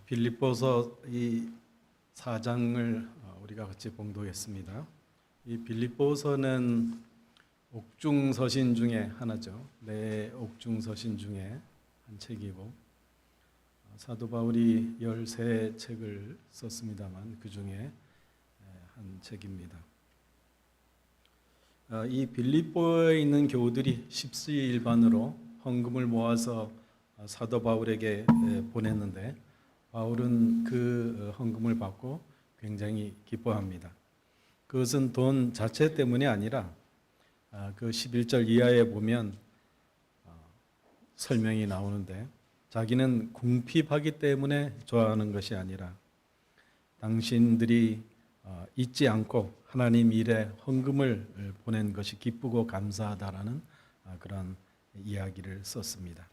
빌립보서 이 4장을 우리가 같이 봉독했습니다. 이 빌립보서는 옥중서신 중에 하나죠. 네 옥중서신 중에 한 책이고 사도 바울이 13책을 썼습니다만 그 중에 한 책입니다. 이 빌립보에 있는 교우들이 십시일반으로 헌금을 모아서 사도 바울에게 보냈는데 바울은 그 헌금을 받고 굉장히 기뻐합니다. 그것은 돈 자체 때문이 아니라 그 11절 이하에 보면 설명이 나오는데 자기는 궁핍하기 때문에 좋아하는 것이 아니라 당신들이 잊지 않고 하나님 일에 헌금을 보낸 것이 기쁘고 감사하다라는 그런 이야기를 썼습니다.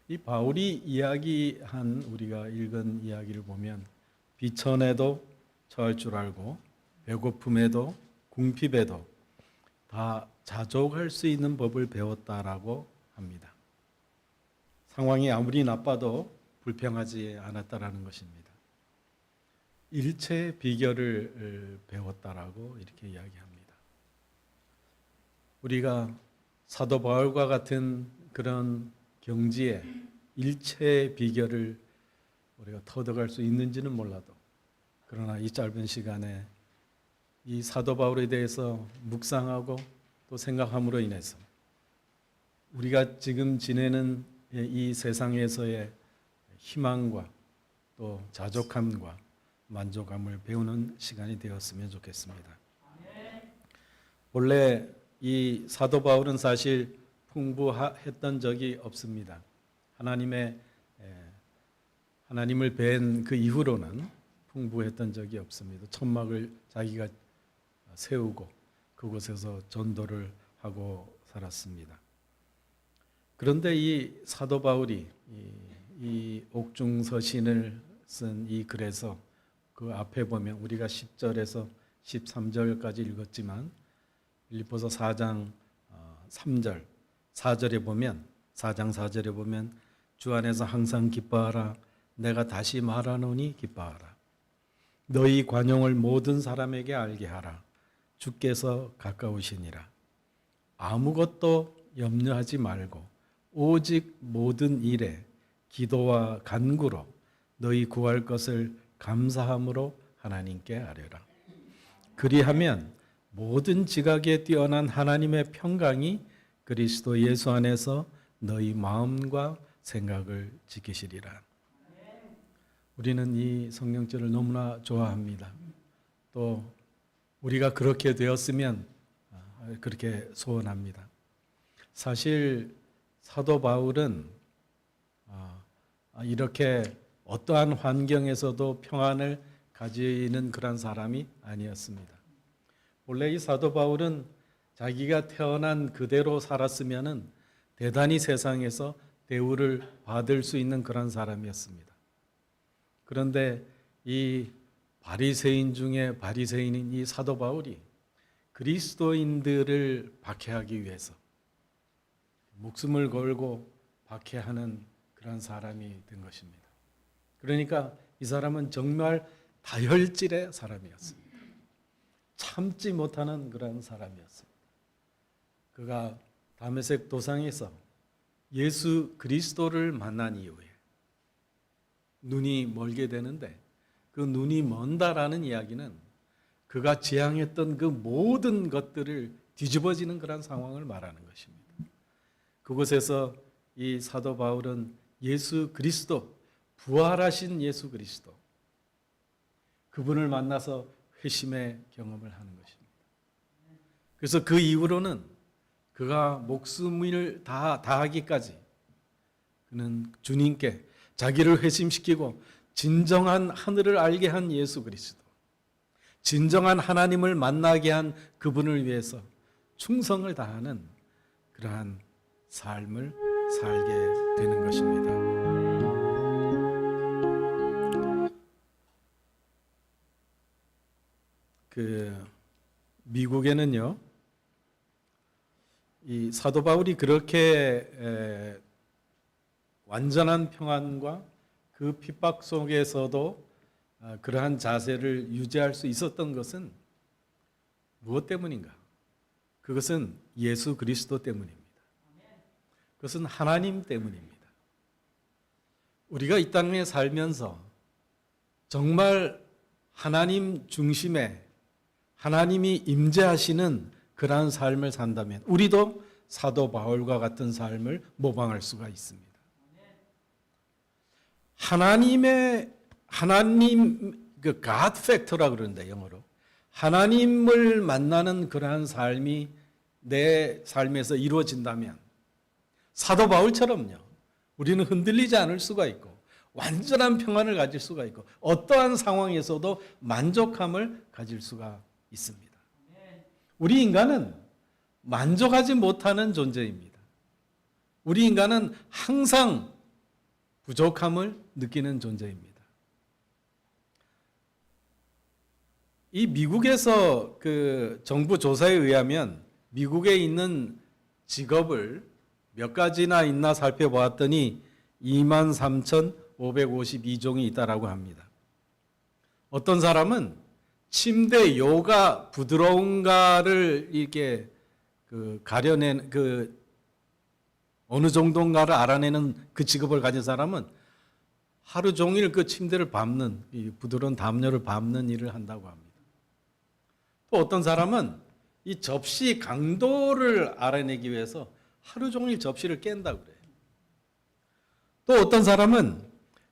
이 바울이 이야기한 우리가 읽은 이야기를 보면 비천에도 처할 줄 알고 배고픔에도 궁핍에도 다 자족할 수 있는 법을 배웠다라고 합니다. 상황이 아무리 나빠도 불평하지 않았다라는 것입니다. 일체의 비결을 배웠다라고 이렇게 이야기합니다. 우리가 사도 바울과 같은 그런 경지에 일체의 비결을 우리가 터득할 수 있는지는 몰라도 그러나 이 짧은 시간에 이 사도 바울에 대해서 묵상하고 또 생각함으로 인해서 우리가 지금 지내는 이 세상에서의 희망과 또 자족함과 만족감을 배우는 시간이 되었으면 좋겠습니다. 본래 이 사도 바울은 사실 풍부했던 적이 없습니다. 하나님을 뵌 그 이후로는 풍부했던 적이 없습니다. 천막을 자기가 세우고 그곳에서 전도를 하고 살았습니다. 그런데 이 사도 바울이 이 옥중서신을 쓴 이 글에서 그 앞에 보면 우리가 10절에서 13절까지 읽었지만 빌립보서 4장 3절 4절에 보면 4장 4절에 보면 주 안에서 항상 기뻐하라 내가 다시 말하노니 기뻐하라 너희 관용을 모든 사람에게 알게 하라 주께서 가까우시니라 아무것도 염려하지 말고 오직 모든 일에 기도와 간구로 너희 구할 것을 감사함으로 하나님께 아뢰라 그리하면 모든 지각에 뛰어난 하나님의 평강이 그리스도 예수 안에서 너희 마음과 생각을 지키시리라. 우리는 이 성경절을 너무나 좋아합니다. 또 우리가 그렇게 되었으면 그렇게 소원합니다. 사실 사도 바울은 이렇게 어떠한 환경에서도 평안을 가지는 그런 사람이 아니었습니다. 원래 이 사도 바울은 자기가 태어난 그대로 살았으면은 대단히 세상에서 대우를 받을 수 있는 그런 사람이었습니다. 그런데 이 바리새인 중에 바리새인인 이 사도 바울이 그리스도인들을 박해하기 위해서 목숨을 걸고 박해하는 그런 사람이 된 것입니다. 그러니까 이 사람은 정말 다혈질의 사람이었습니다. 참지 못하는 그런 사람이었습니다. 그가 다메섹 도상에서 예수 그리스도를 만난 이후에 눈이 멀게 되는데 그 눈이 먼다라는 이야기는 그가 지향했던 그 모든 것들을 뒤집어지는 그런 상황을 말하는 것입니다. 그곳에서 이 사도 바울은 예수 그리스도, 부활하신 예수 그리스도, 그분을 만나서 회심의 경험을 하는 것입니다. 그래서 그 이후로는 그가 목숨을 다하기까지 그는 주님께 자기를 회심시키고 진정한 하늘을 알게 한 예수 그리스도, 진정한 하나님을 만나게 한 그분을 위해서 충성을 다하는 그러한 삶을 살게 되는 것입니다. 미국에는요, 이 사도 바울이 그렇게 완전한 평안과 그 핍박 속에서도 그러한 자세를 유지할 수 있었던 것은 무엇 때문인가? 그것은 예수 그리스도 때문입니다. 그것은 하나님 때문입니다. 우리가 이 땅에 살면서 정말 하나님 중심에 하나님이 임재하시는 그러한 삶을 산다면 우리도 사도 바울과 같은 삶을 모방할 수가 있습니다. 하나님 그 God factor라 그러는데 영어로 하나님을 만나는 그러한 삶이 내 삶에서 이루어진다면 사도 바울처럼요. 우리는 흔들리지 않을 수가 있고 완전한 평안을 가질 수가 있고 어떠한 상황에서도 만족함을 가질 수가 있습니다. 우리 인간은 만족하지 못하는 존재입니다. 우리 인간은 항상 부족함을 느끼는 존재입니다. 이 미국에서 그 정부 조사에 의하면 미국에 있는 직업을 몇 가지나 있나 살펴보았더니 23,552종이 있다라고 합니다. 어떤 사람은 침대 요가 부드러운가를 이렇게 가려낸 어느 정도인가를 알아내는 그 직업을 가진 사람은 하루 종일 그 침대를 밟는 이 부드러운 담요를 밟는 일을 한다고 합니다. 또 어떤 사람은 이 접시 강도를 알아내기 위해서 하루 종일 접시를 깬다고 그래요. 또 어떤 사람은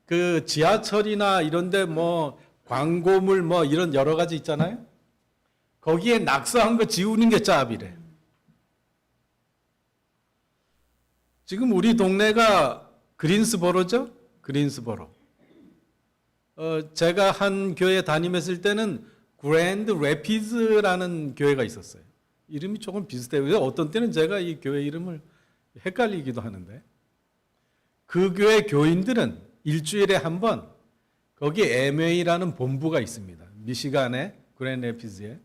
그 지하철이나 이런데 뭐 광고물 뭐 이런 여러 가지 있잖아요. 거기에 낙서한 거 지우는 게 잡이래. 지금 우리 동네가 그린스보로죠? 그린스보로. 제가 한 교회 다니면서 때는 그랜드 래피드라는 교회가 있었어요. 이름이 조금 비슷해요. 어떤 때는 제가 이 교회 이름을 헷갈리기도 하는데 그 교회 교인들은 일주일에 한 번 거기 MA라는 본부가 있습니다. 미시간의 그랜드 래피드에.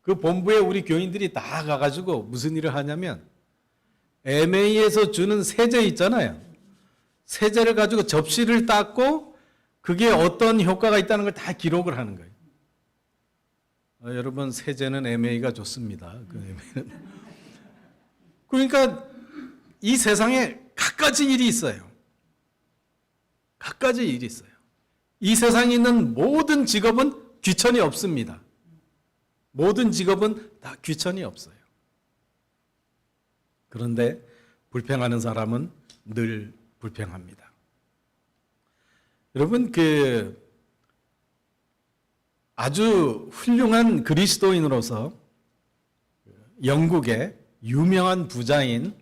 그 본부에 우리 교인들이 다 가가지고 무슨 일을 하냐면 MA에서 주는 세제 있잖아요. 세제를 가지고 접시를 닦고 그게 어떤 효과가 있다는 걸 다 기록을 하는 거예요. 여러분 세제는 MA가 좋습니다. 그 MA는. 그러니까 이 세상에 갖가지 일이 있어요. 갖가지 일이 있어요. 이 세상에 있는 모든 직업은 귀천이 없습니다. 모든 직업은 다 귀천이 없어요. 그런데 불평하는 사람은 늘 불평합니다. 여러분 아주 훌륭한 그리스도인으로서 영국의 유명한 부자인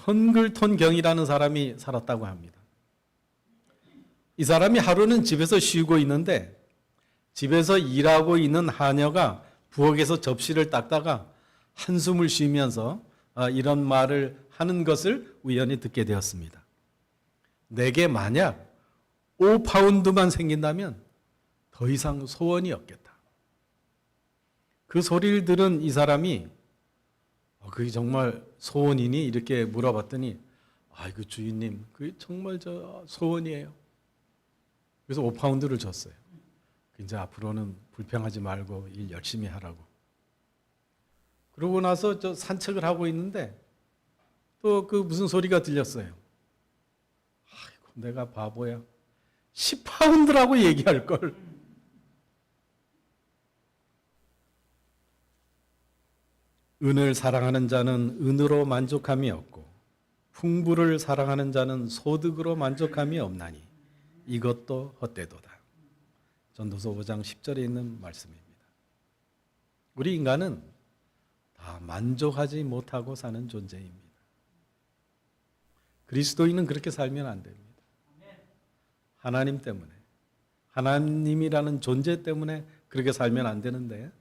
헌글턴 경이라는 사람이 살았다고 합니다. 이 사람이 하루는 집에서 쉬고 있는데 집에서 일하고 있는 하녀가 부엌에서 접시를 닦다가 한숨을 쉬면서 이런 말을 하는 것을 우연히 듣게 되었습니다. 내게 만약 5파운드만 생긴다면 더 이상 소원이 없겠다. 그 소리를 들은 이 사람이 그게 정말 소원이니? 이렇게 물어봤더니 아이고 주인님 그게 정말 저 소원이에요. 그래서 5파운드를 줬어요. 이제 앞으로는 불평하지 말고 일 열심히 하라고. 그러고 나서 저 산책을 하고 있는데 또 그 무슨 소리가 들렸어요. 아이고 내가 바보야. 10파운드라고 얘기할 걸. 은을 사랑하는 자는 은으로 만족함이 없고 풍부를 사랑하는 자는 소득으로 만족함이 없나니 이것도 헛되도다. 전도서 5장 10절에 있는 말씀입니다. 우리 인간은 다 만족하지 못하고 사는 존재입니다. 그리스도인은 그렇게 살면 안 됩니다. 하나님 때문에, 하나님이라는 존재 때문에 그렇게 살면 안 되는데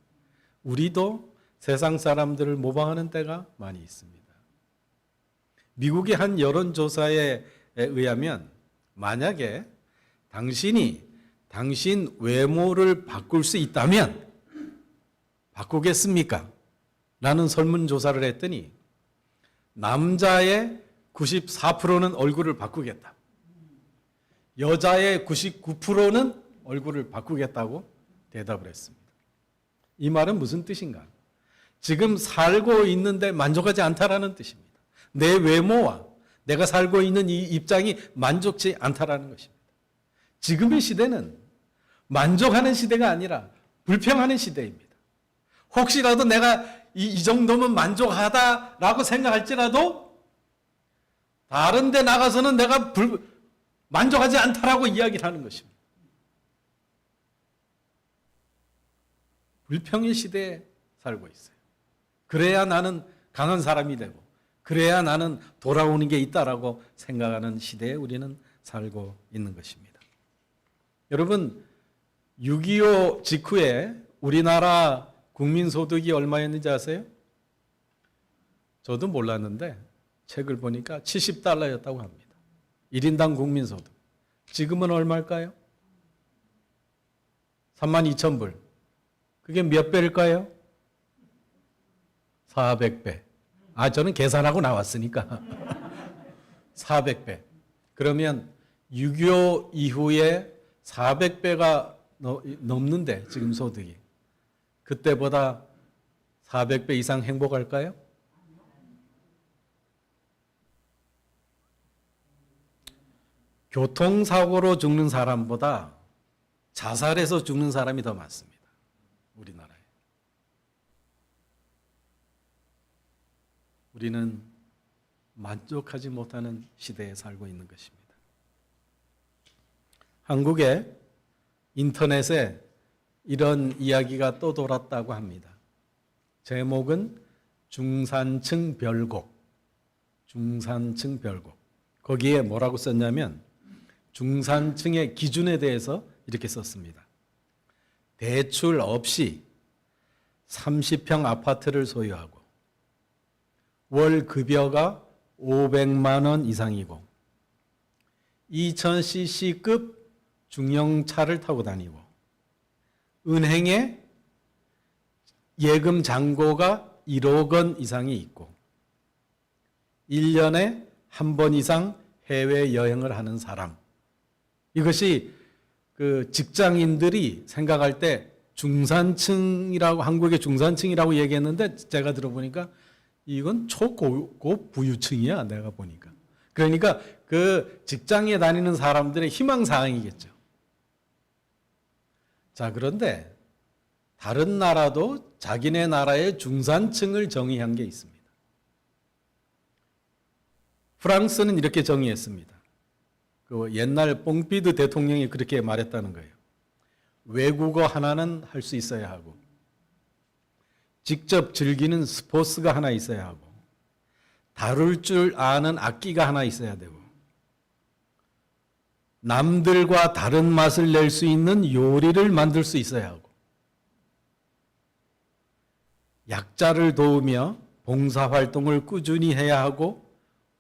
우리도 세상 사람들을 모방하는 때가 많이 있습니다. 미국의 한 여론조사에 의하면 만약에 당신이 당신 외모를 바꿀 수 있다면 바꾸겠습니까? 라는 설문조사를 했더니 남자의 94%는 얼굴을 바꾸겠다. 여자의 99%는 얼굴을 바꾸겠다고 대답을 했습니다. 이 말은 무슨 뜻인가? 지금 살고 있는데 만족하지 않다라는 뜻입니다. 내 외모와 내가 살고 있는 이 입장이 만족치 않다라는 것입니다. 지금의 시대는 만족하는 시대가 아니라 불평하는 시대입니다. 혹시라도 내가 이 정도면 만족하다라고 생각할지라도 다른 데 나가서는 내가 만족하지 않다라고 이야기를 하는 것입니다. 불평의 시대에 살고 있어요. 그래야 나는 강한 사람이 되고 그래야 나는 돌아오는 게 있다라고 생각하는 시대에 우리는 살고 있는 것입니다. 여러분 6.25 직후에 우리나라 국민소득이 얼마였는지 아세요? 저도 몰랐는데 책을 보니까 70달러였다고 합니다. 1인당 국민소득. 지금은 얼마일까요? 32,000불. 그게 몇 배일까요? 400배. 저는 계산하고 나왔으니까. 400배. 그러면 6.25 이후에 400배가 넘는데 지금 소득이. 그때보다 400배 이상 행복할까요? 교통사고로 죽는 사람보다 자살해서 죽는 사람이 더 많습니다. 우리나라에. 우리는 만족하지 못하는 시대에 살고 있는 것입니다. 한국의 인터넷에 이런 이야기가 또 돌았다고 합니다. 제목은 중산층 별곡. 중산층 별곡. 거기에 뭐라고 썼냐면 중산층의 기준에 대해서 이렇게 썼습니다. 대출 없이 30평 아파트를 소유하고 월 급여가 500만 원 이상이고 2000cc급 중형차를 타고 다니고 은행에 예금 잔고가 1억 원 이상이 있고 1년에 한 번 이상 해외여행을 하는 사람. 이것이 그 직장인들이 생각할 때 중산층이라고, 한국의 중산층이라고 얘기했는데 제가 들어보니까 이건 초고급 부유층이야, 내가 보니까. 그러니까 그 직장에 다니는 사람들의 희망사항이겠죠. 자, 그런데 다른 나라도 자기네 나라의 중산층을 정의한 게 있습니다. 프랑스는 이렇게 정의했습니다. 그 옛날 뽕피드 대통령이 그렇게 말했다는 거예요. 외국어 하나는 할 수 있어야 하고 직접 즐기는 스포츠가 하나 있어야 하고 다룰 줄 아는 악기가 하나 있어야 되고 남들과 다른 맛을 낼 수 있는 요리를 만들 수 있어야 하고 약자를 도우며 봉사활동을 꾸준히 해야 하고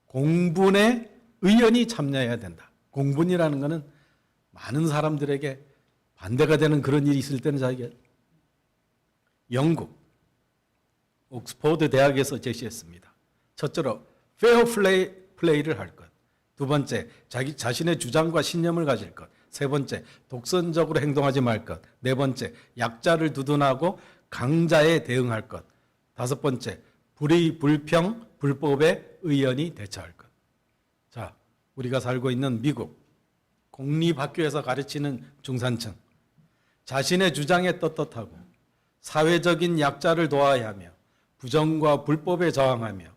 공분에 의연히 참여해야 된다. 공분이라는 것은 많은 사람들에게 반대가 되는 그런 일이 있을 때는 자기가 영국 옥스퍼드 대학에서 제시했습니다. 첫째로 페어 플레이를 할 것. 두 번째, 자기 자신의 주장과 신념을 가질 것. 세 번째, 독선적으로 행동하지 말 것. 네 번째, 약자를 두둔하고 강자에 대응할 것. 다섯 번째, 불의, 불평, 불법에 의연히 대처할 것. 자, 우리가 살고 있는 미국 공립학교에서 가르치는 중산층, 자신의 주장에 떳떳하고 사회적인 약자를 도와야 하며 부정과 불법에 저항하며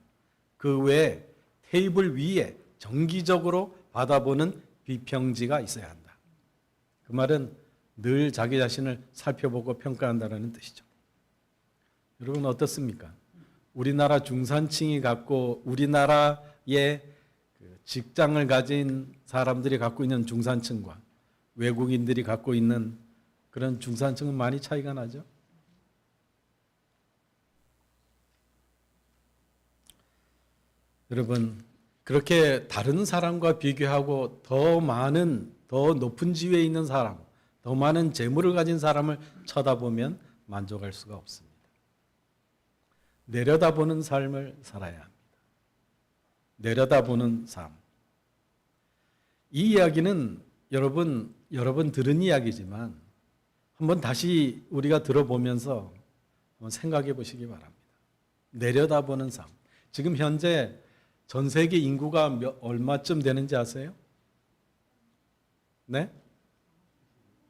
그 외에 테이블 위에 정기적으로 받아보는 비평지가 있어야 한다. 그 말은 늘 자기 자신을 살펴보고 평가한다는 뜻이죠. 여러분 어떻습니까? 우리나라 중산층이 갖고 우리나라의 직장을 가진 사람들이 갖고 있는 중산층과 외국인들이 갖고 있는 그런 중산층은 많이 차이가 나죠. 여러분 그렇게 다른 사람과 비교하고 더 많은, 더 높은 지위에 있는 사람, 더 많은 재물을 가진 사람을 쳐다보면 만족할 수가 없습니다. 내려다보는 삶을 살아야 합니다. 내려다보는 삶. 이 이야기는 여러분 들은 이야기지만 한번 다시 우리가 들어보면서 한번 생각해 보시기 바랍니다. 내려다보는 삶. 지금 현재 전 세계 인구가 얼마쯤 되는지 아세요? 네?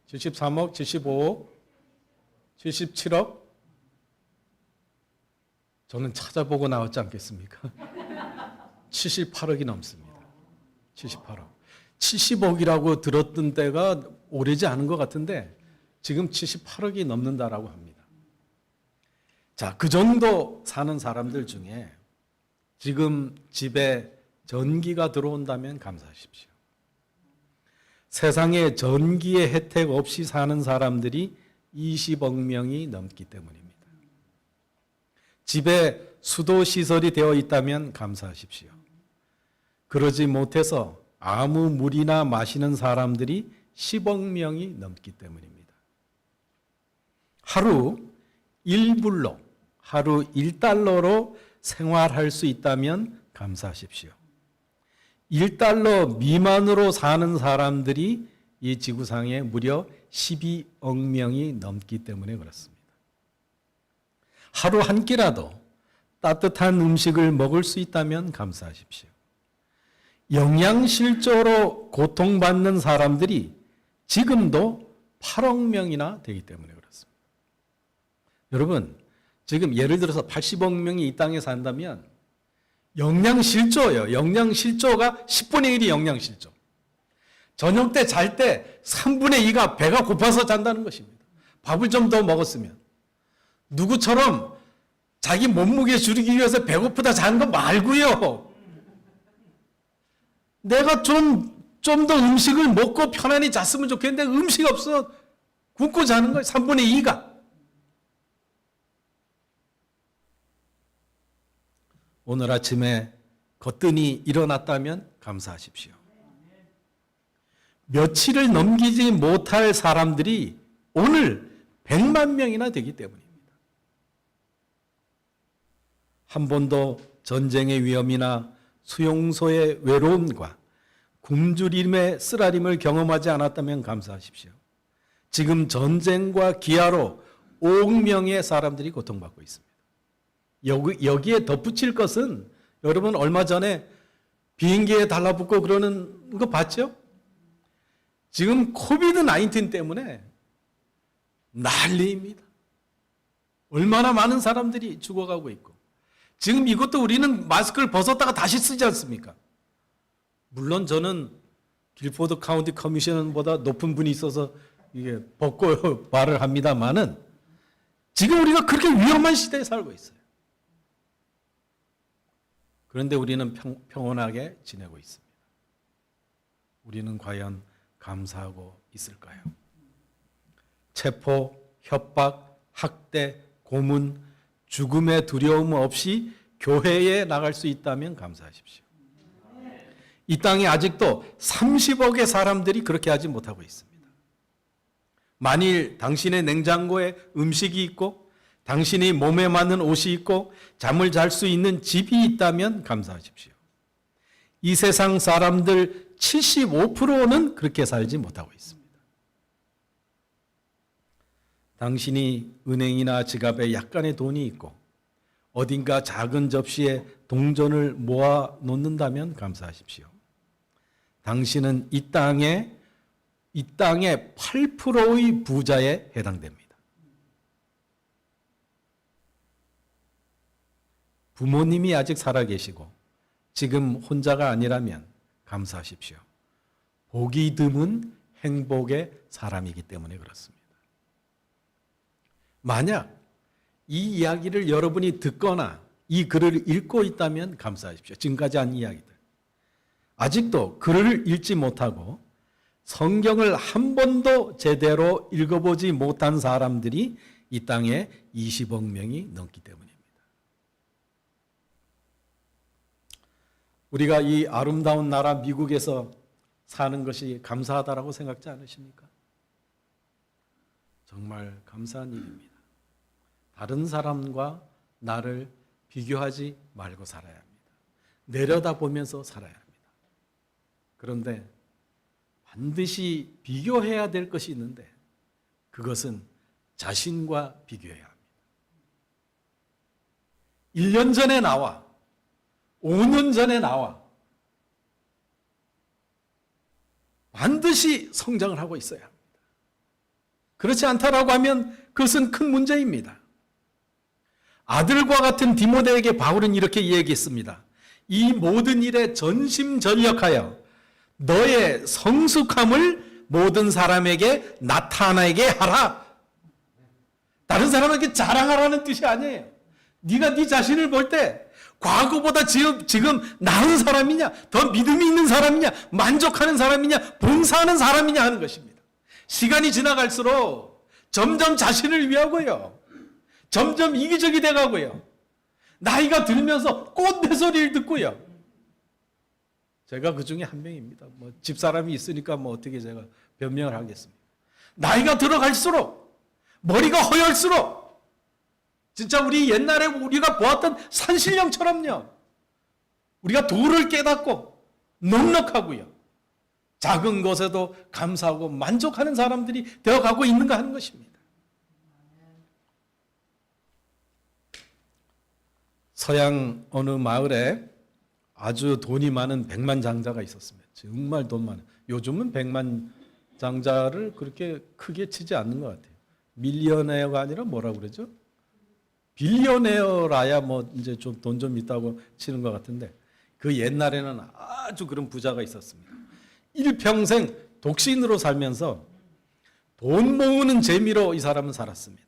73억, 75억, 77억? 저는 찾아보고 나왔지 않겠습니까? 78억이 넘습니다. 78억. 70억이라고 들었던 때가 오래지 않은 것 같은데 지금 78억이 넘는다라고 합니다. 자, 그 정도 사는 사람들 중에 지금 집에 전기가 들어온다면 감사하십시오. 세상에 전기의 혜택 없이 사는 사람들이 20억 명이 넘기 때문입니다. 집에 수도 시설이 되어 있다면 감사하십시오. 그러지 못해서 아무 물이나 마시는 사람들이 10억 명이 넘기 때문입니다. 하루 1불로, 하루 1달러로 생활할 수 있다면 감사하십시오. 1달러 미만으로 사는 사람들이 이 지구상에 무려 12억 명이 넘기 때문에 그렇습니다. 하루 한 끼라도 따뜻한 음식을 먹을 수 있다면 감사하십시오. 영양실조로 고통받는 사람들이 지금도 8억 명이나 되기 때문에 그렇습니다. 여러분, 지금 예를 들어서 80억 명이 이 땅에 산다면 영양실조예요. 영양실조가 10분의 1이 영양실조. 저녁 때 잘 때 3분의 2가 배가 고파서 잔다는 것입니다. 밥을 좀 더 먹었으면. 누구처럼 자기 몸무게 줄이기 위해서 배고프다 자는 거 말고요. 내가 좀 더 음식을 먹고 편안히 잤으면 좋겠는데 음식 없어. 굶고 자는 거예요. 3분의 2가. 오늘 아침에 거뜬히 일어났다면 감사하십시오. 며칠을 넘기지 못할 사람들이 오늘 100만 명이나 되기 때문입니다. 한 번도 전쟁의 위험이나 수용소의 외로움과 굶주림의 쓰라림을 경험하지 않았다면 감사하십시오. 지금 전쟁과 기아로 5억 명의 사람들이 고통받고 있습니다. 여기에 덧붙일 것은 여러분 얼마 전에 비행기에 달라붙고 그러는 거 봤죠? 지금 코비드 19 때문에 난리입니다. 얼마나 많은 사람들이 죽어가고 있고 지금 이것도 우리는 마스크를 벗었다가 다시 쓰지 않습니까? 물론 저는 길포드 카운티 커미셔너보다 높은 분이 있어서 이게 벗고 말을 합니다만은 지금 우리가 그렇게 위험한 시대에 살고 있어요. 그런데 우리는 평온하게 지내고 있습니다. 우리는 과연 감사하고 있을까요? 체포, 협박, 학대, 고문, 죽음의 두려움 없이 교회에 나갈 수 있다면 감사하십시오. 이 땅에 아직도 30억의 사람들이 그렇게 하지 못하고 있습니다. 만일 당신의 냉장고에 음식이 있고 당신이 몸에 맞는 옷이 있고 잠을 잘 수 있는 집이 있다면 감사하십시오. 이 세상 사람들 75%는 그렇게 살지 못하고 있습니다. 당신이 은행이나 지갑에 약간의 돈이 있고 어딘가 작은 접시에 동전을 모아 놓는다면 감사하십시오. 당신은 이 땅의 8%의 부자에 해당됩니다. 부모님이 아직 살아계시고 지금 혼자가 아니라면 감사하십시오. 복이 드문 행복의 사람이기 때문에 그렇습니다. 만약 이 이야기를 여러분이 듣거나 이 글을 읽고 있다면 감사하십시오. 지금까지 한 이야기들. 아직도 글을 읽지 못하고 성경을 한 번도 제대로 읽어보지 못한 사람들이 이 땅에 20억 명이 넘기 때문입니다. 우리가 이 아름다운 나라 미국에서 사는 것이 감사하다라고 생각지 않으십니까? 정말 감사한 일입니다. 다른 사람과 나를 비교하지 말고 살아야 합니다. 내려다보면서 살아야 합니다. 그런데 반드시 비교해야 될 것이 있는데 그것은 자신과 비교해야 합니다. 1년 전에 나와 5년 전에 나와 반드시 성장을 하고 있어야 합니다. 그렇지 않다라고 하면 그것은 큰 문제입니다. 아들과 같은 디모데에게 바울은 이렇게 얘기했습니다. 이 모든 일에 전심전력하여 너의 성숙함을 모든 사람에게 나타나게 하라. 다른 사람에게 자랑하라는 뜻이 아니에요. 네가 네 자신을 볼 때 과거보다 지금 나은 사람이냐, 더 믿음이 있는 사람이냐, 만족하는 사람이냐, 봉사하는 사람이냐 하는 것입니다. 시간이 지나갈수록 점점 자신을 위하고요. 점점 이기적이 돼가고요. 나이가 들면서 꼰대 소리를 듣고요. 제가 그 중에 한 명입니다. 뭐 집사람이 있으니까 뭐 어떻게 제가 변명을 하겠습니까? 나이가 들어갈수록 머리가 허열수록 진짜 우리 옛날에 우리가 보았던 산신령처럼요. 우리가 도를 깨닫고 넉넉하고요. 작은 것에도 감사하고 만족하는 사람들이 되어가고 있는가 하는 것입니다. 서양 어느 마을에 아주 돈이 많은 백만장자가 있었습니다. 정말 돈 많은. 요즘은 백만장자를 그렇게 크게 치지 않는 것 같아요. 밀리어네어가 아니라 뭐라고 그러죠? 빌리어네어라야 뭐 이제 좀 돈 좀 있다고 치는 것 같은데 그 옛날에는 아주 그런 부자가 있었습니다. 일평생 독신으로 살면서 돈 모으는 재미로 이 사람은 살았습니다.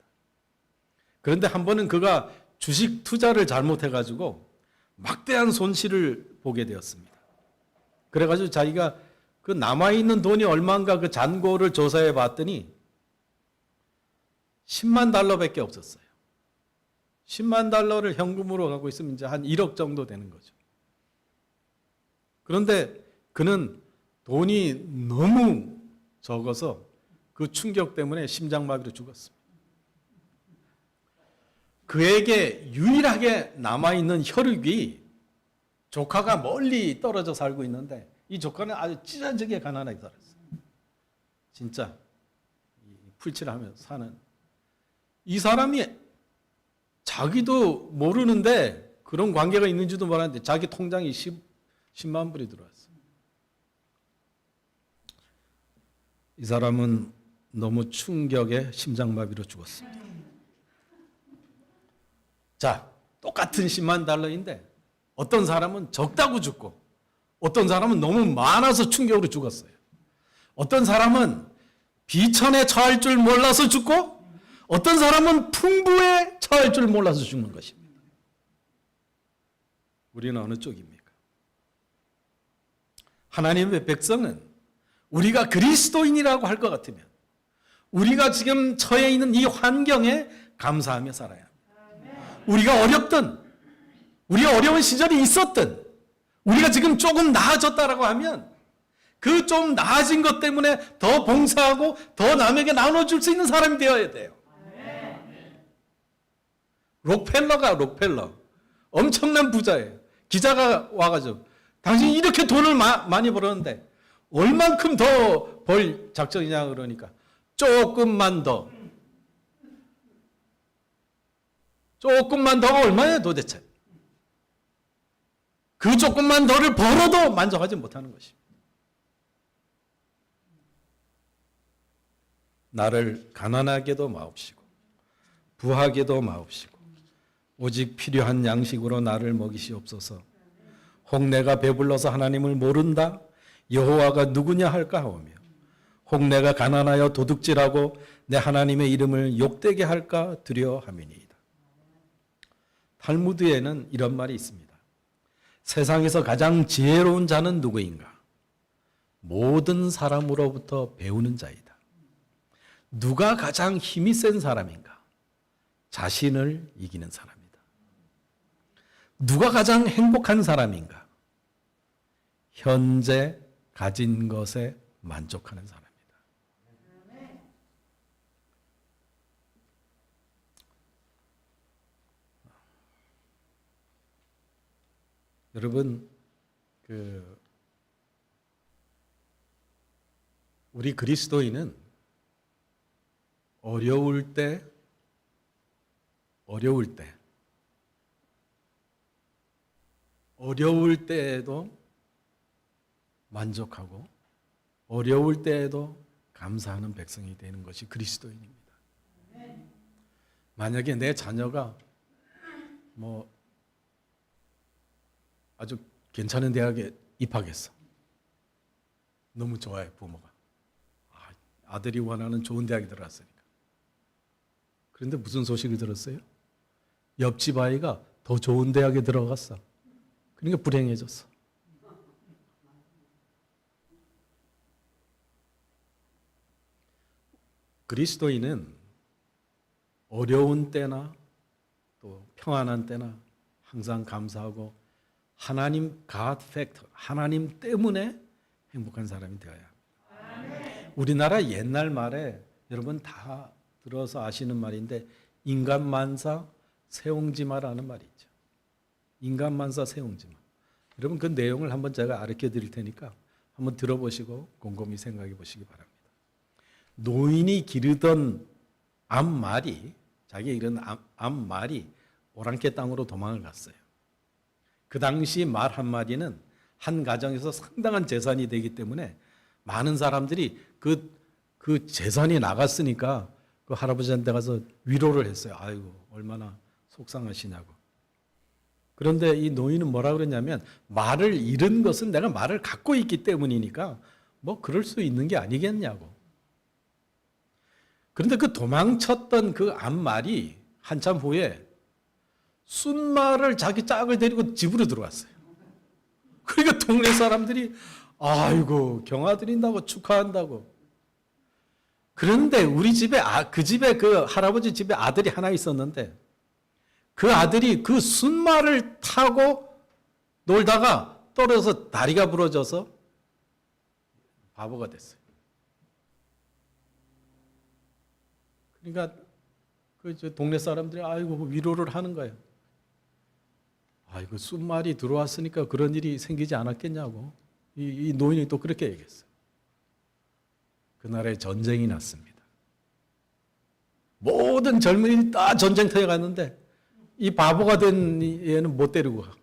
그런데 한 번은 그가 주식 투자를 잘못해가지고 막대한 손실을 보게 되었습니다. 그래가지고 자기가 그 남아있는 돈이 얼마인가 그 잔고를 조사해 봤더니 10만 달러밖에 없었어요. 10만 달러를 현금으로 갖고 있으면 이제 한 1억 정도 되는 거죠. 그런데 그는 돈이 너무 적어서 그 충격 때문에 심장마비로 죽었습니다. 그에게 유일하게 남아있는 혈육이 조카가 멀리 떨어져 살고 있는데 이 조카는 아주 찢어지게 가난하게 살았어요. 진짜 풀칠하면서 사는 이 사람이 자기도 모르는데 그런 관계가 있는지도 몰랐는데 자기 통장에 10만 불이 들어왔어요. 이 사람은 너무 충격에 심장마비로 죽었습니다. 자, 똑같은 10만 달러인데 어떤 사람은 적다고 죽고 어떤 사람은 너무 많아서 충격으로 죽었어요. 어떤 사람은 비천에 처할 줄 몰라서 죽고 어떤 사람은 풍부에 처할 줄 몰라서 죽는 것입니다. 우리는 어느 쪽입니까? 하나님의 백성은 우리가 그리스도인이라고 할 것 같으면 우리가 지금 처해 있는 이 환경에 감사하며 살아야 합니다. 우리가 어렵든 우리가 어려운 시절이 있었든 우리가 지금 조금 나아졌다라고 하면 그 좀 나아진 것 때문에 더 봉사하고 더 남에게 나눠줄 수 있는 사람이 되어야 돼요. 록펠러 엄청난 부자예요. 기자가 와가지고 당신이 이렇게 돈을 많이 벌었는데 얼만큼 더 벌 작정이냐 그러니까 조금만 더가 얼마예요 도대체? 그 조금만 더를 벌어도 만족하지 못하는 것입니다. 나를 가난하게도 마옵시고 부하게도 마옵시고 오직 필요한 양식으로 나를 먹이시옵소서. 혹 내가 배불러서 하나님을 모른다 여호와가 누구냐 할까 하오며 혹 내가 가난하여 도둑질하고 내 하나님의 이름을 욕되게 할까 두려워함이니이다. 탈무드에는 이런 말이 있습니다. 세상에서 가장 지혜로운 자는 누구인가? 모든 사람으로부터 배우는 자이다. 누가 가장 힘이 센 사람인가? 자신을 이기는 사람이다. 누가 가장 행복한 사람인가? 현재 가진 것에 만족하는 사람이다. 여러분, 우리 그리스도인은 어려울 때에도 만족하고 어려울 때에도 감사하는 백성이 되는 것이 그리스도인입니다. 만약에 내 자녀가 뭐 아주 괜찮은 대학에 입학했어. 너무 좋아해, 부모가. 아들이 원하는 좋은 대학에 들어갔으니까. 그런데 무슨 소식을 들었어요? 옆집 아이가 더 좋은 대학에 들어갔어. 그러니까 불행해졌어. 그리스도인은 어려운 때나 또 평안한 때나 항상 감사하고 하나님 God factor, 하나님 때문에 행복한 사람이 되어야 합니다. 우리나라 옛날 말에 여러분 다 들어서 아시는 말인데 인간 만사 세옹지마라는 말이 있죠. 인간 만사 세옹지마. 여러분 그 내용을 한번 제가 가르쳐 드릴 테니까 한번 들어보시고 곰곰이 생각해 보시기 바랍니다. 노인이 기르던 암말이 자기 이런 암말이 오랑캐 땅으로 도망을 갔어요. 그 당시 말 한마디는 한 가정에서 상당한 재산이 되기 때문에 많은 사람들이 그 재산이 나갔으니까 그 할아버지한테 가서 위로를 했어요. 아이고 얼마나 속상하시냐고. 그런데 이 노인은 뭐라 그랬냐면 말을 잃은 것은 내가 말을 갖고 있기 때문이니까 뭐 그럴 수 있는 게 아니겠냐고. 그런데 그 도망쳤던 그 암말이 한참 후에 순말을 자기 짝을 데리고 집으로 들어왔어요. 그러니까 동네 사람들이 아이고 경아드린다고 축하한다고. 그런데 우리 집에 그 집에 그 할아버지 집에 아들이 하나 있었는데 그 아들이 그 순말을 타고 놀다가 떨어져서 다리가 부러져서 바보가 됐어요. 그러니까 그 동네 사람들이 아이고 위로를 하는 거예요. 아이고 순말이 들어왔으니까 그런 일이 생기지 않았겠냐고. 이 노인이 또 그렇게 얘기했어요. 그날에 전쟁이 났습니다. 모든 젊은이들이 다 전쟁터에 갔는데 이 바보가 된 얘는 못 데리고 가.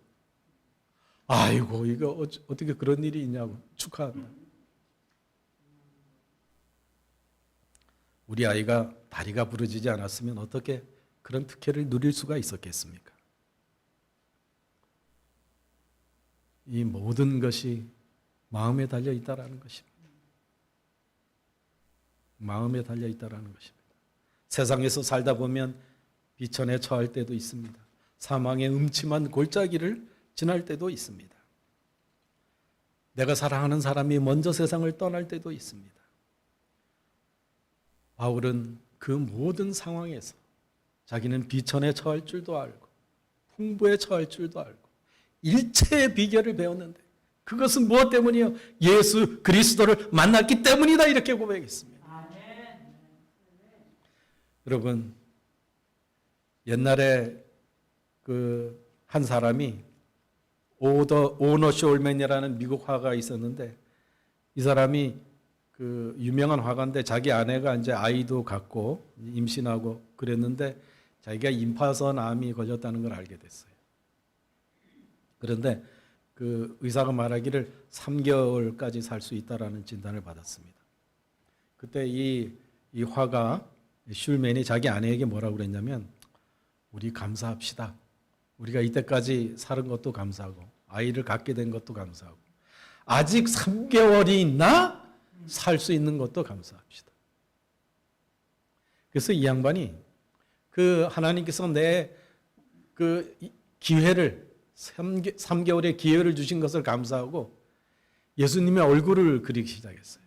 아이고 이거 어떻게 그런 일이 있냐고 축하한다. 우리 아이가 다리가 부러지지 않았으면 어떻게 그런 특혜를 누릴 수가 있었겠습니까? 이 모든 것이 마음에 달려 있다라는 것입니다. 마음에 달려 있다라는 것입니다. 세상에서 살다 보면 비천에 처할 때도 있습니다. 사망의 음침한 골짜기를 지날 때도 있습니다. 내가 사랑하는 사람이 먼저 세상을 떠날 때도 있습니다. 바울은 그 모든 상황에서 자기는 비천에 처할 줄도 알고 풍부에 처할 줄도 알고 일체의 비결을 배웠는데 그것은 무엇 때문이요? 예수 그리스도를 만났기 때문이다 이렇게 고백했습니다. 여러분 옛날에 그 한 사람이 오너 숄맨이라는 미국 화가가 있었는데 이 사람이 그 유명한 화가인데 자기 아내가 이제 아이도 갖고 임신하고 그랬는데 자기가 임파선 암이 걸렸다는 걸 알게 됐어요. 그런데 그 의사가 말하기를 3개월까지 살 수 있다라는 진단을 받았습니다. 그때 이 화가 슐맨이 자기 아내에게 뭐라고 그랬냐면 우리 감사합시다. 우리가 이때까지 살은 것도 감사하고 아이를 갖게 된 것도 감사하고 아직 3개월이나 살 수 있는 것도 감사합시다. 그래서 이 양반이 그 하나님께서 내 그 기회를 3개월의 기회를 주신 것을 감사하고 예수님의 얼굴을 그리기 시작했어요.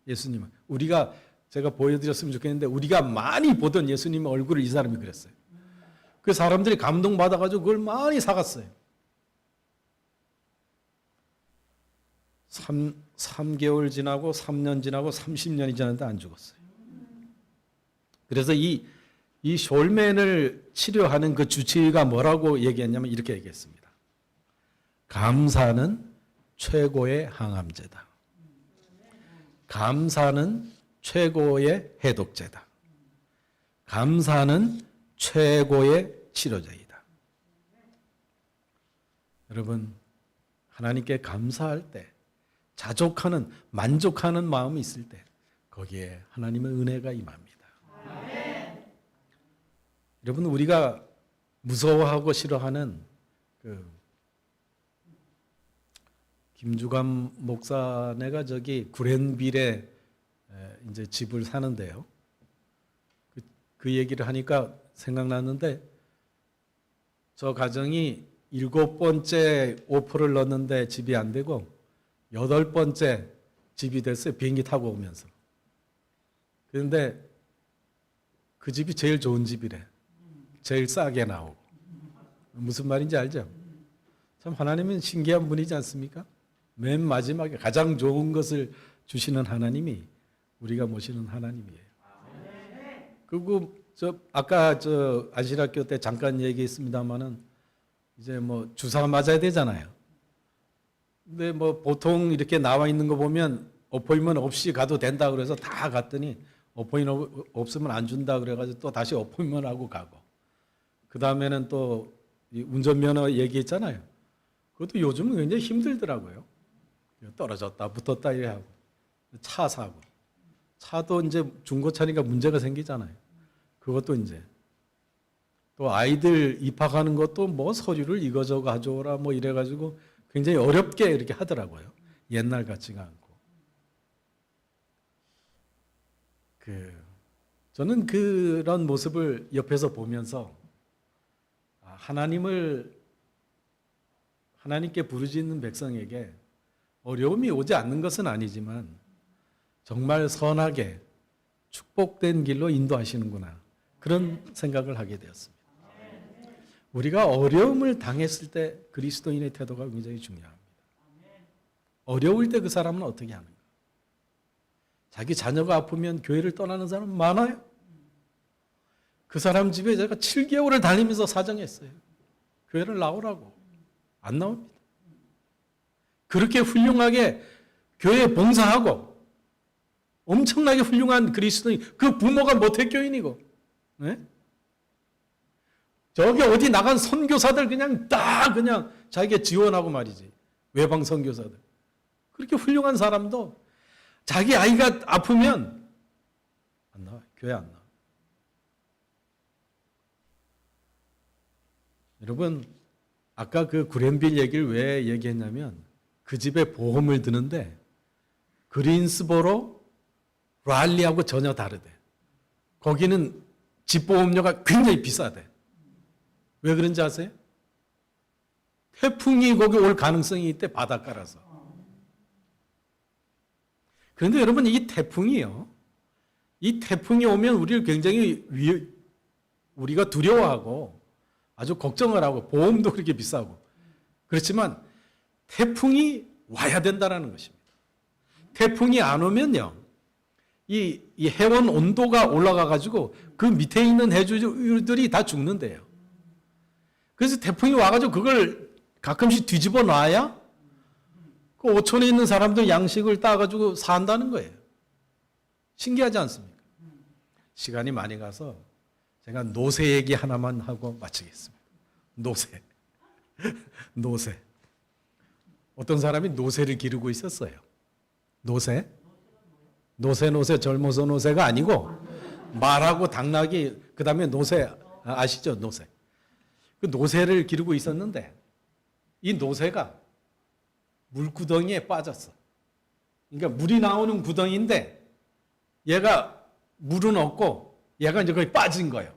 예수님은 우리가 제가 보여드렸으면 좋겠는데 우리가 많이 보던 예수님의 얼굴을 이 사람이 그렸어요. 그 사람들이 감동받아가지고 그걸 많이 사갔어요. 3개월 지나고 3년 지나고 30년이 지났는데 안 죽었어요. 그래서 이 숄맨을 치료하는 그 주치의가 뭐라고 얘기했냐면 이렇게 얘기했습니다. 감사는 최고의 항암제다. 감사는 최고의 해독제다. 감사는 최고의 치료제이다. 여러분, 하나님께 감사할 때, 자족하는, 만족하는 마음이 있을 때 거기에 하나님의 은혜가 임합니다. 여러분, 우리가 무서워하고 싫어하는 김주감 목사네가 저기 구렌빌에 이제 집을 사는데요. 그 얘기를 하니까 생각났는데, 저 가정이 7번째 오퍼를 넣었는데 집이 안 되고 8번째 집이 됐어요. 비행기 타고 오면서. 그런데 그 집이 제일 좋은 집이래. 제일 싸게 나오고. 무슨 말인지 알죠? 참 하나님은 신기한 분이지 않습니까? 맨 마지막에 가장 좋은 것을 주시는 하나님이 우리가 모시는 하나님이에요. 그리고 아까 안실학교 때 잠깐 얘기했습니다마는 이제 뭐 주사 맞아야 되잖아요. 근데 뭐 보통 이렇게 나와 있는 거 보면 어포인먼트 없이 가도 된다 그래서 다 갔더니 어포인먼트 없으면 안 준다 그래가지고 또 다시 어포인먼트 하고 가고, 그 다음에는 또 운전면허 얘기했잖아요. 그것도 요즘은 굉장히 힘들더라고요. 떨어졌다 붙었다 이래 하고, 차 사고, 차도 이제 중고차니까 문제가 생기잖아요. 그것도 이제 또 아이들 입학하는 것도 뭐 서류를 이거저거 가져오라 뭐 이래가지고 굉장히 어렵게 이렇게 하더라고요. 옛날 같지가 않고. 저는 그런 모습을 옆에서 보면서 하나님께 부르짖는 백성에게 어려움이 오지 않는 것은 아니지만 정말 선하게 축복된 길로 인도하시는구나, 그런 생각을 하게 되었습니다. 우리가 어려움을 당했을 때 그리스도인의 태도가 굉장히 중요합니다. 어려울 때 그 사람은 어떻게 하는가? 자기 자녀가 아프면 교회를 떠나는 사람 많아요. 그 사람 집에 제가 7개월을 다니면서 사정했어요. 교회를 나오라고. 안 나옵니다. 그렇게 훌륭하게 교회에 봉사하고 엄청나게 훌륭한 그리스도인, 그 부모가 모태교인이고, 네? 저기 어디 나간 선교사들 그냥 자기가 지원하고 말이지. 외방 선교사들. 그렇게 훌륭한 사람도 자기 아이가 아프면 안 나와요. 교회 안 나와요. 여러분, 아까 그 구렌빌 얘기를 왜 얘기했냐면, 그 집에 보험을 드는데 그린스보로 랄리하고 전혀 다르대. 거기는 집보험료가 굉장히 비싸대. 왜 그런지 아세요? 태풍이 거기 올 가능성이 있대, 바닷가라서. 그런데 여러분, 이 태풍이 오면 우리를 굉장히 우리가 두려워하고 아주 걱정을 하고, 보험도 그렇게 비싸고. 그렇지만 태풍이 와야 된다는 것입니다. 태풍이 안 오면요, 이 해원 온도가 올라가가지고 그 밑에 있는 해주들이 다 죽는데요. 그래서 태풍이 와가지고 그걸 가끔씩 뒤집어 놔야 그 오촌에 있는 사람들 양식을 따가지고 산다는 거예요. 신기하지 않습니까? 시간이 많이 가서 제가 노새 얘기 하나만 하고 마치겠습니다. 노새. 어떤 사람이 노새를 기르고 있었어요. 노새 젊어서 노새가 아니고 말하고 당나귀, 그 다음에 노새, 아시죠? 노새. 그 노새를 기르고 있었는데 이 노새가 물구덩이에 빠졌어. 그러니까 물이 나오는 구덩이인데 얘가 물은 없고 얘가 이제 거기 빠진 거예요.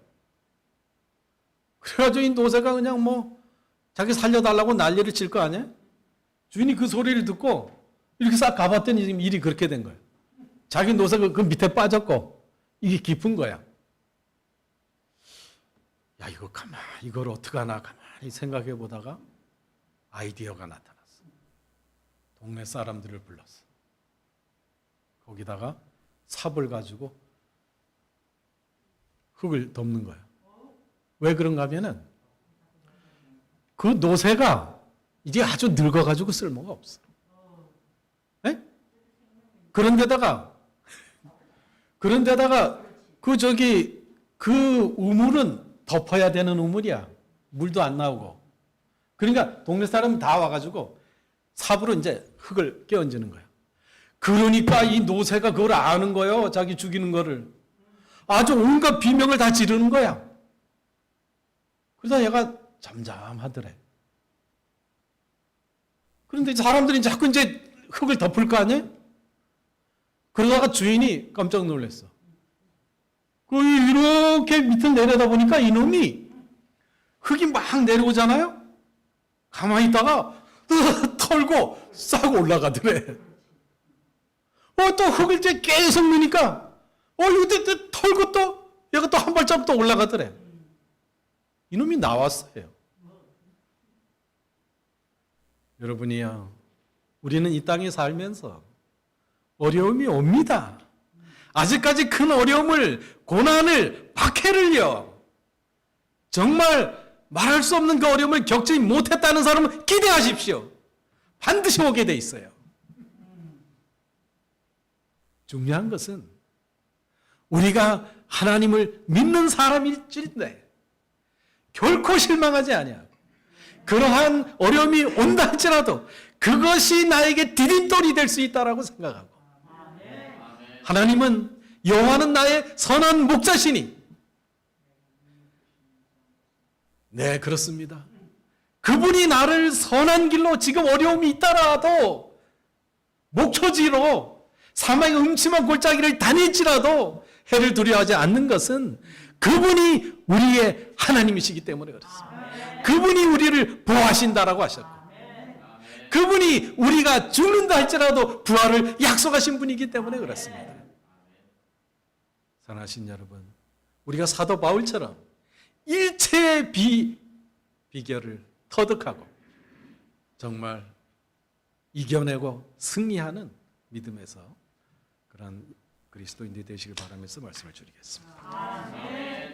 그래가지고 이 노새가 그냥 뭐 자기 살려달라고 난리를 칠 거 아니에요? 주인이 그 소리를 듣고 이렇게 싹 가봤더니 지금 일이 그렇게 된 거예요. 자기 노새가 그 밑에 빠졌고 이게 깊은 거야. 야, 이걸 어떡하나 가만히 생각해 보다가 아이디어가 나타났어. 동네 사람들을 불렀어. 거기다가 삽을 가지고 흙을 덮는 거예요. 왜 그런가 하면은 그 노새가 이제 아주 늙어가지고 쓸모가 없어. 네? 그런데다가 그 우물은 덮어야 되는 우물이야. 물도 안 나오고. 그러니까 동네 사람 다 와가지고 삽으로 이제 흙을 깨얹는 거야. 그러니까 이 노새가 그걸 아는 거예요. 자기 죽이는 거를. 아주 온갖 비명을 다 지르는 거야. 그러다 얘가 잠잠하더래. 그런데 사람들이 자꾸 이제 흙을 덮을 거 아니에요? 그러다가 주인이 깜짝 놀랐어. 이렇게 밑을 내려다보니까 이놈이 흙이 막 내려오잖아요? 가만히 있다가 털고 싹 올라가더래. 또 흙을 이제 계속 넣으니까 이거 털고 또 얘가 또 한 발자국 또 올라가더래. 이놈이 나왔어요. 여러분이요, 우리는 이 땅에 살면서 어려움이 옵니다. 아직까지 큰 어려움을, 고난을, 박해를요, 정말 말할 수 없는 그 어려움을 겪지 못했다는 사람은 기대하십시오. 반드시 오게 돼 있어요. 중요한 것은 우리가 하나님을 믿는 사람일지인데 결코 실망하지 아니하고, 그러한 어려움이 온다 할지라도 그것이 나에게 디딤돌이 될 수 있다라고 생각하고, 하나님은, 여호와는 나의 선한 목자시니, 네, 그렇습니다. 그분이 나를 선한 길로, 지금 어려움이 있다라도 목초지로 사망의 음침한 골짜기를 다닐지라도 해를 두려워하지 않는 것은 그분이 우리의 하나님이시기 때문에 그렇습니다. 그분이 우리를 보호하신다라고 하셨고, 그분이 우리가 죽는다 할지라도 부활을 약속하신 분이기 때문에 그렇습니다. 사랑하신 여러분, 우리가 사도 바울처럼 일체의 비결을 터득하고 정말 이겨내고 승리하는 믿음에서 그런 그리스도인들이 되시길 바라면서 말씀을 드리겠습니다.